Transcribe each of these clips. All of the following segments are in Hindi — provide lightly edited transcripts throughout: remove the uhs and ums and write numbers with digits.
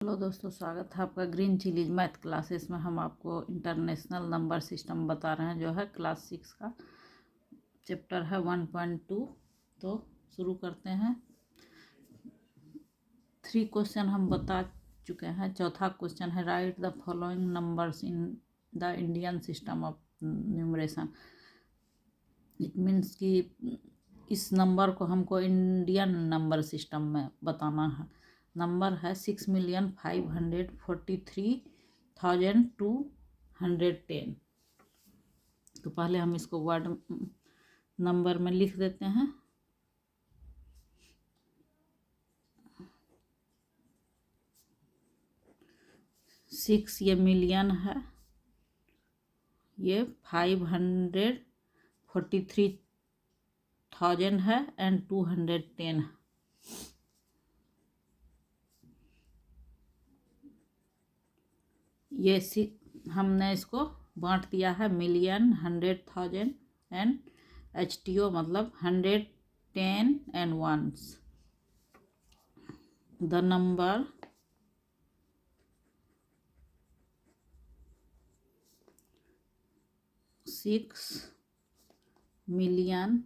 हेलो दोस्तों, स्वागत है आपका ग्रीन चिलीज मैथ क्लासेस में। हम आपको इंटरनेशनल नंबर सिस्टम बता रहे हैं, जो है क्लास 6 का चैप्टर है 1.2। तो शुरू करते हैं। 3 क्वेश्चन हम बता चुके हैं। चौथा क्वेश्चन है right the following numbers in the Indian system of numeration. It means कि इस नंबर को हमको इंडियन नंबर सिस्टम में बताना है। नंबर है 6,543,210। तो पहले हम इसको वर्ड नंबर में लिख देते हैं। सिक्स ये मिलियन है, ये 543,000 है एंड 210 है। ये हमने इसको बांट दिया है मिलियन, 100,000 एंड HTO मतलब 110 and ones. The number six million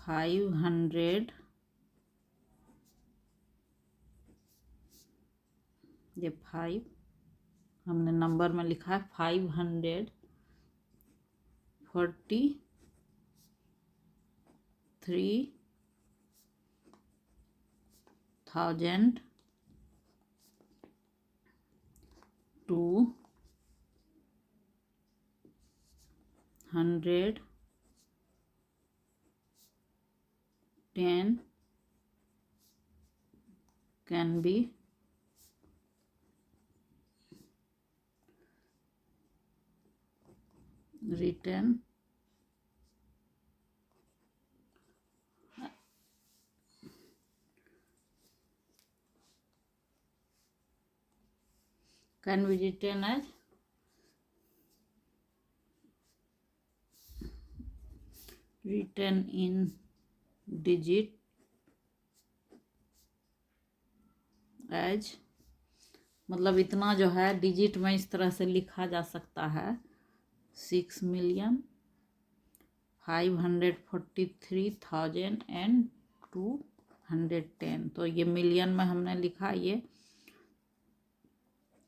500, ये 5 हमने नंबर में लिखा है 543,000 210 can be written as written in digit as, मतलब इतना जो है डिजिट में इस तरह से लिखा जा सकता है 6,543,210। तो ये मिलियन में हमने लिखा, ये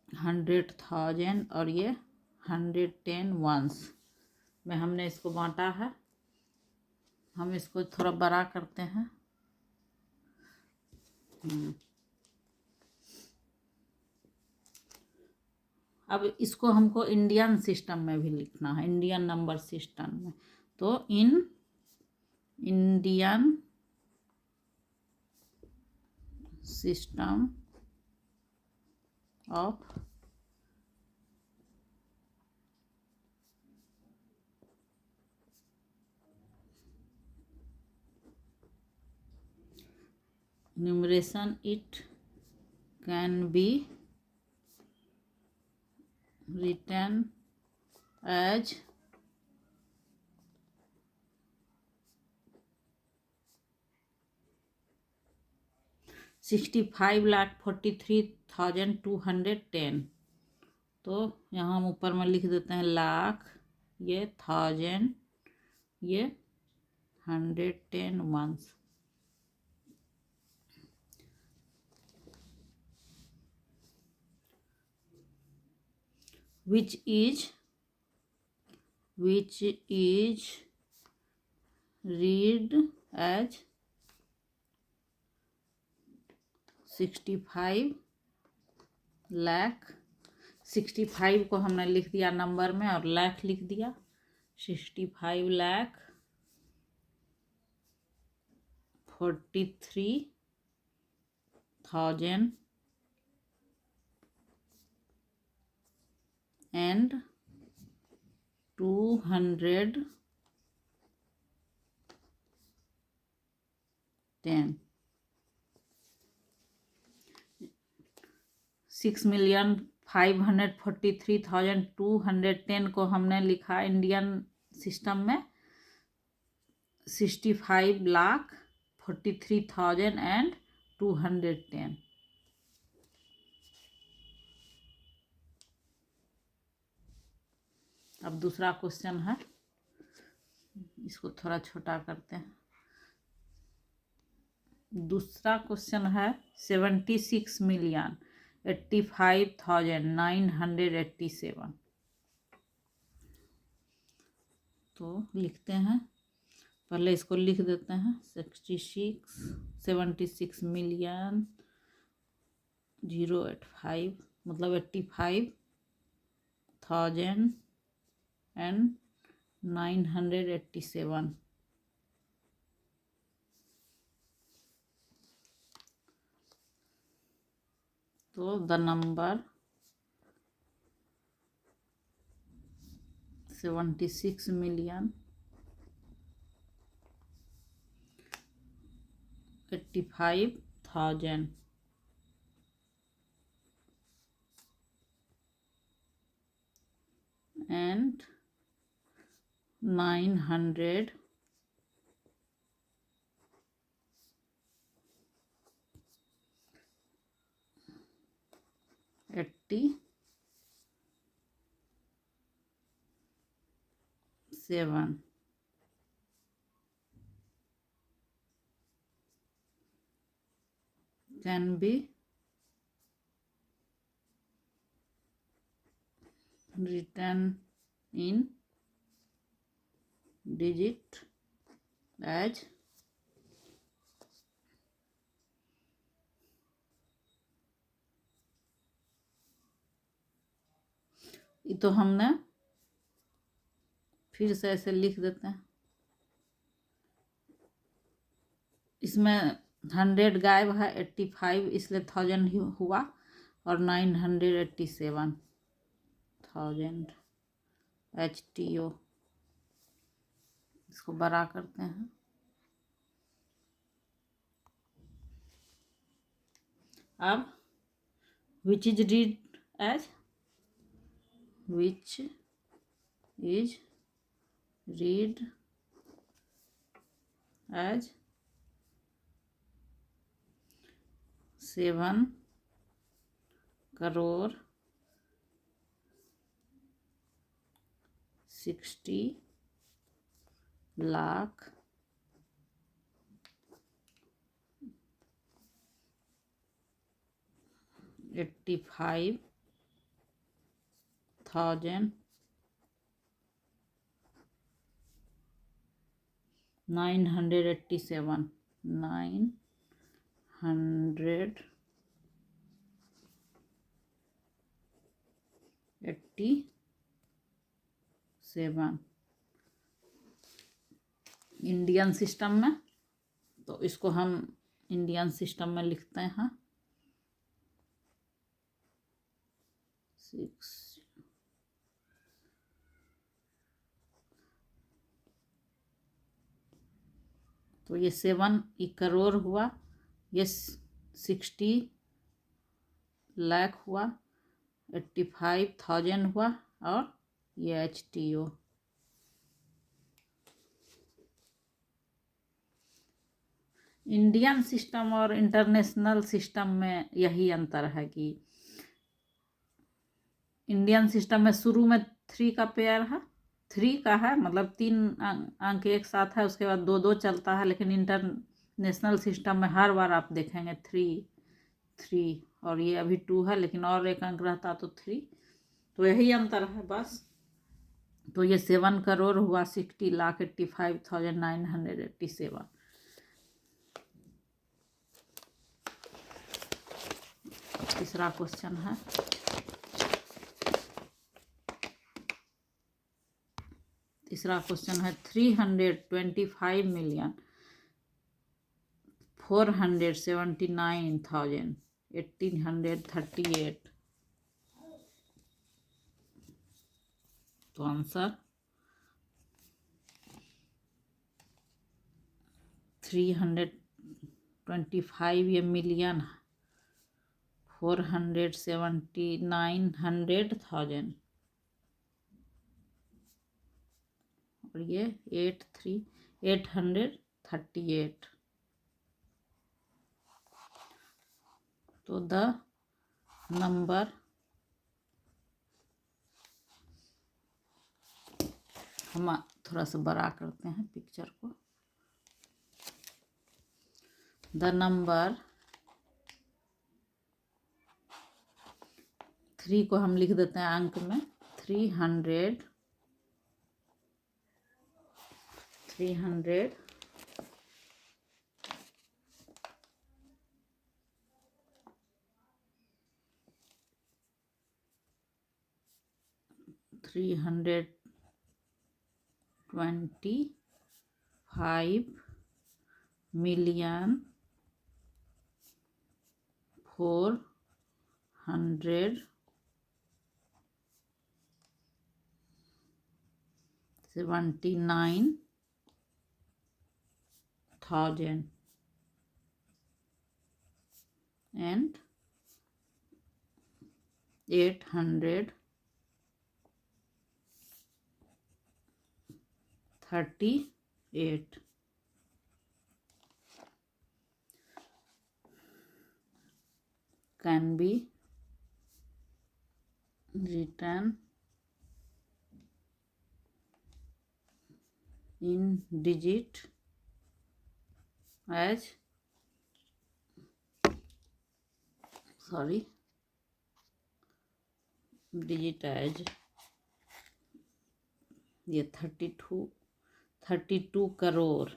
100,000 और ये 110 वंस में हमने इसको बांटा है। हम इसको थोड़ा बड़ा करते हैं। अब इसको हमको इंडियन सिस्टम में भी लिखना है, इंडियन नंबर सिस्टम में। तो in Indian system of numeration it can be written as 65,43,210। तो यहाँ हम ऊपर में लिख देते हैं लाख, ये 1000, ये 110 ones. which is read as 65 lakh. 65 को हमने लिख दिया नंबर में और लाख लिख दिया। 65,43,000 and 210। 6,543,210 को हमने लिखा इंडियन सिस्टम में 65 लाख 43,210। अब दूसरा क्वेश्चन है, इसको थोड़ा छोटा करते हैं। दूसरा क्वेश्चन है 76,85,987। तो लिखते हैं, पहले इसको लिख देते हैं। 76,085 मतलब 85,987। तो the number 76,85,000 and 987 can be written in digit as ये तो हमने फिर से ऐसे लिख देते हैं। इसमें 100 गायब है, 85 इसलिए 1000 ही हुआ, और 987,000 HTO। इसको बड़ा करते हैं। अब which is read as, which is read as 7 crore 60 lakh 85,000 987 987 Indian system में। तो इसको हम इंडियन सिस्टम में लिखते हैं 6। तो ये 7 करोड़ हुआ, ये 60 लाख हुआ, 85,000 हुआ, और ये HTO। इंडियन सिस्टम और इंटरनेशनल सिस्टम में यही अंतर है कि इंडियन सिस्टम में शुरू में 3 का पेयर है, 3 का है, मतलब 3 अंक एक साथ है, उसके बाद 2 चलता है। लेकिन इंटरनेशनल सिस्टम में हर बार आप देखेंगे 3, और ये अभी 2 है, लेकिन और एक अंक रहता तो 3। तो यही अंतर है बस। तो ये 7 करोड़ हुआ, 60,85,987। तीसरा क्वेश्चन है, तीसरा क्वेश्चन है 325,479,1838। तो आंसर 325 ये मिलियन, 479,100,000, और ये 838। तो द नंबर हम थोड़ा सा बड़ा करते हैं पिक्चर को। द नंबर 3 को हम लिख देते हैं अंक में 300 325,479,000 and 838 can be written in digit as ये 32 करोड़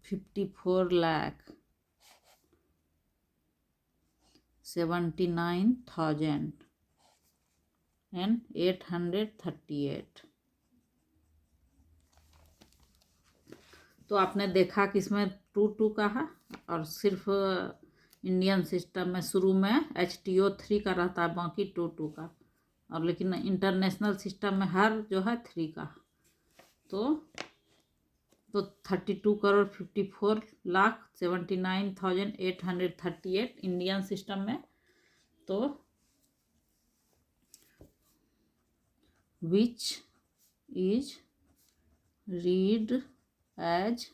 54,79,838। तो आपने देखा कि इसमें 2 का है और सिर्फ इंडियन सिस्टम में शुरू में HTO3 का रहता है, बाकी 2 का, और लेकिन इंटरनेशनल सिस्टम में हर जो है 3 का। तो 32,54,79,838 इंडियन सिस्टम में। तो which is read as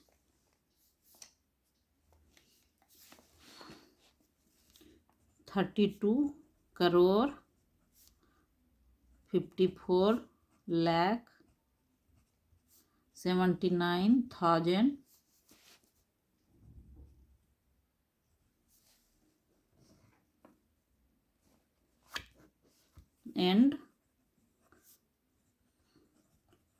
32,54,79,000 and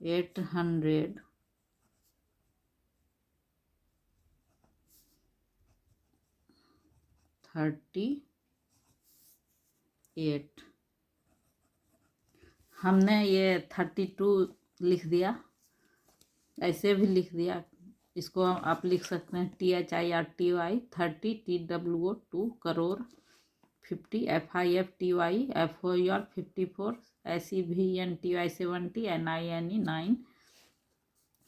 838। हमने ये 32 लिख दिया, ऐसे भी लिख दिया। इसको आप लिख सकते हैं THIRTY 30 TWO 2 crore 50 FIFTY FOUR 54 SEVENTY 70 NINE 9।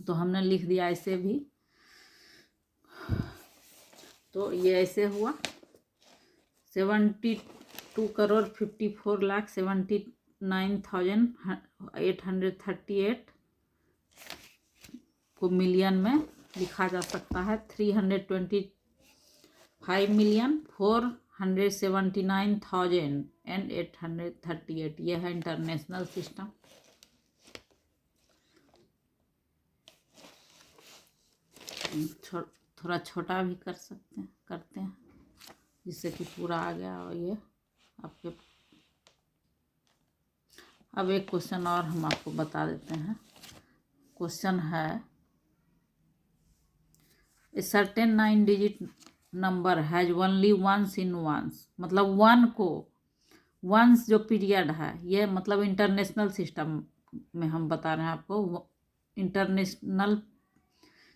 तो हमने लिख दिया ऐसे भी। तो ये ऐसे हुआ 72,54,79,838 को मिलियन में लिखा जा सकता है। 325,479,838 यह है इंटरनेशनल सिस्टम। थोड़ा छोटा भी करते हैं जिससे कि पूरा आ गया। और ये आपके अब एक क्वेश्चन और हम आपको बता देते हैं। क्वेश्चन है a certain 9 digit number has only ones in ones, मतलब 1 को वंस जो पीरियड है, ये मतलब इंटरनेशनल सिस्टम में हम बता रहे हैं आपको। इंटरनेशनल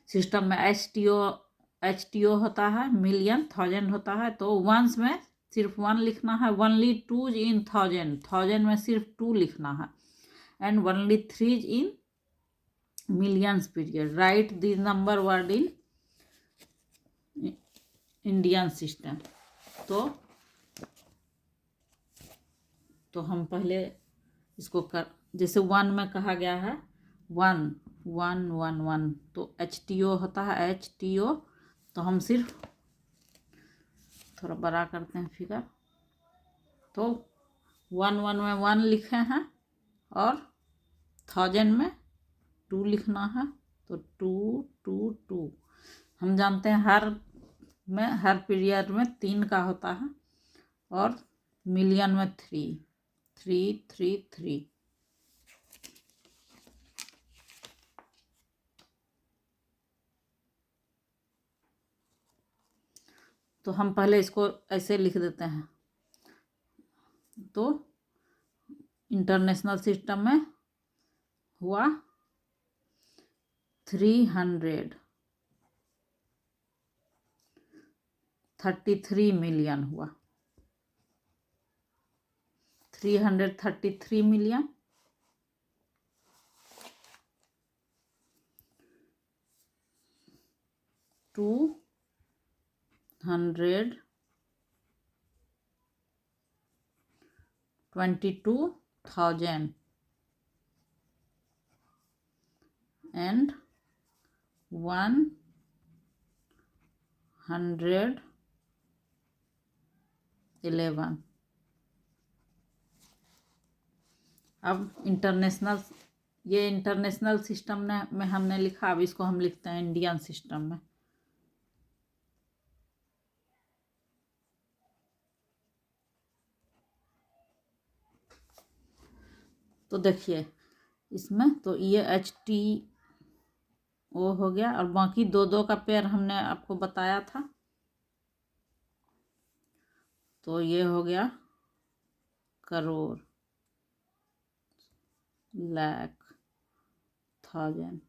सिस्टम में HTO होता है, मिलियन, 1000 होता है। तो वंस में सिर्फ 1 लिखना है। ओनली 2 इन 1000 में सिर्फ 2 लिखना है। And only 3 in millions period. Right this number word in Indian system. तो तो हम पहले इसको कर, जैसे 1 में कहा गया है 1 1 1 1, तो HTO होता है HTO। तो हम सिर्फ थोड़ा बड़ा करते हैं फिगर, तो 1 1 में 1 लिखे हैं और 1000 में 2 लिखना है, तो 2 2 2। हम जानते हैं हर पीरियड में 3 का होता है, और मिलियन में 3 3 3 3। तो हम पहले इसको ऐसे लिख देते हैं। तो इंटरनेशनल सिस्टम में हुआ 333 मिलियन हुआ, 333 मिलियन। To 122,000 and 111। अब ये इंटरनेशनल सिस्टम में हमने लिखा, अब इसको हम लिखते हैं इंडियन सिस्टम में। तो देखिए इसमें तो ये HTO हो गया, और बाकी 2 का पेयर हमने आपको बताया था। तो ये हो गया करोड़, लाख, 1000।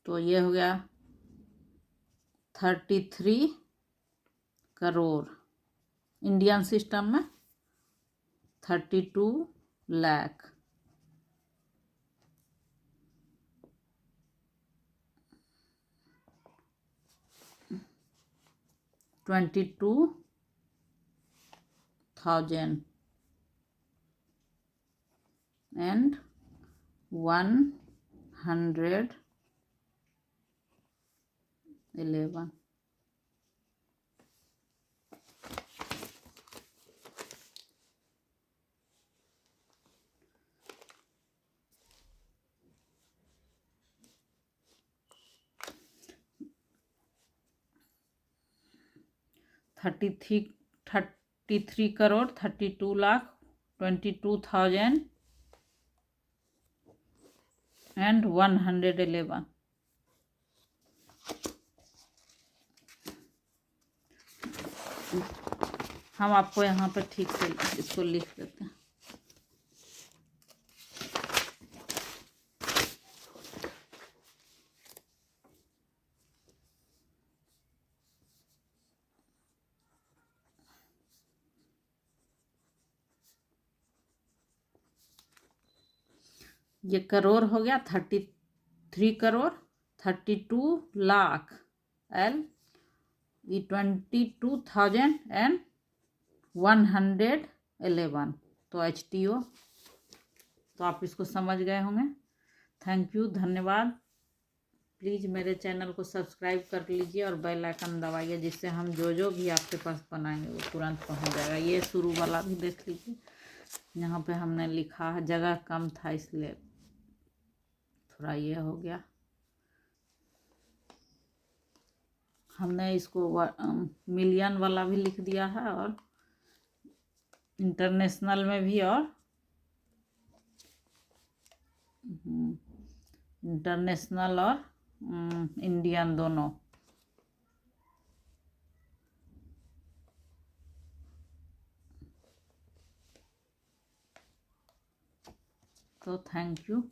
तो ये हो गया 33 करोड़। इंडियन सिस्टम में 32 lakh. $22,000 and 111। Thirty three crore 32 lakh 22,000 and 111। हम आपको यहाँ पे ठीक से इसको लिख देते हैं। ये करोड़ हो गया 33 करोड़ 32 लाख L, 22,000 and 111। तो HTO। तो आप इसको समझ गए होंगे। थैंक यू, धन्यवाद। प्लीज़ मेरे चैनल को सब्सक्राइब कर लीजिए और बेल आइकन दबाइए, जिससे हम जो भी आपके पास बनाएंगे वो तुरंत पहुंच जाएगा। ये शुरू वाला भी देख लीजिए, यहाँ पे हमने लिखा है, जगह कम था इसलिए थोड़ा ये हो गया। हमने इसको मिलियन वाला भी लिख दिया है, और इंटरनेशनल में भी, और इंटरनेशनल और इंडियन दोनों। तो थैंक यू।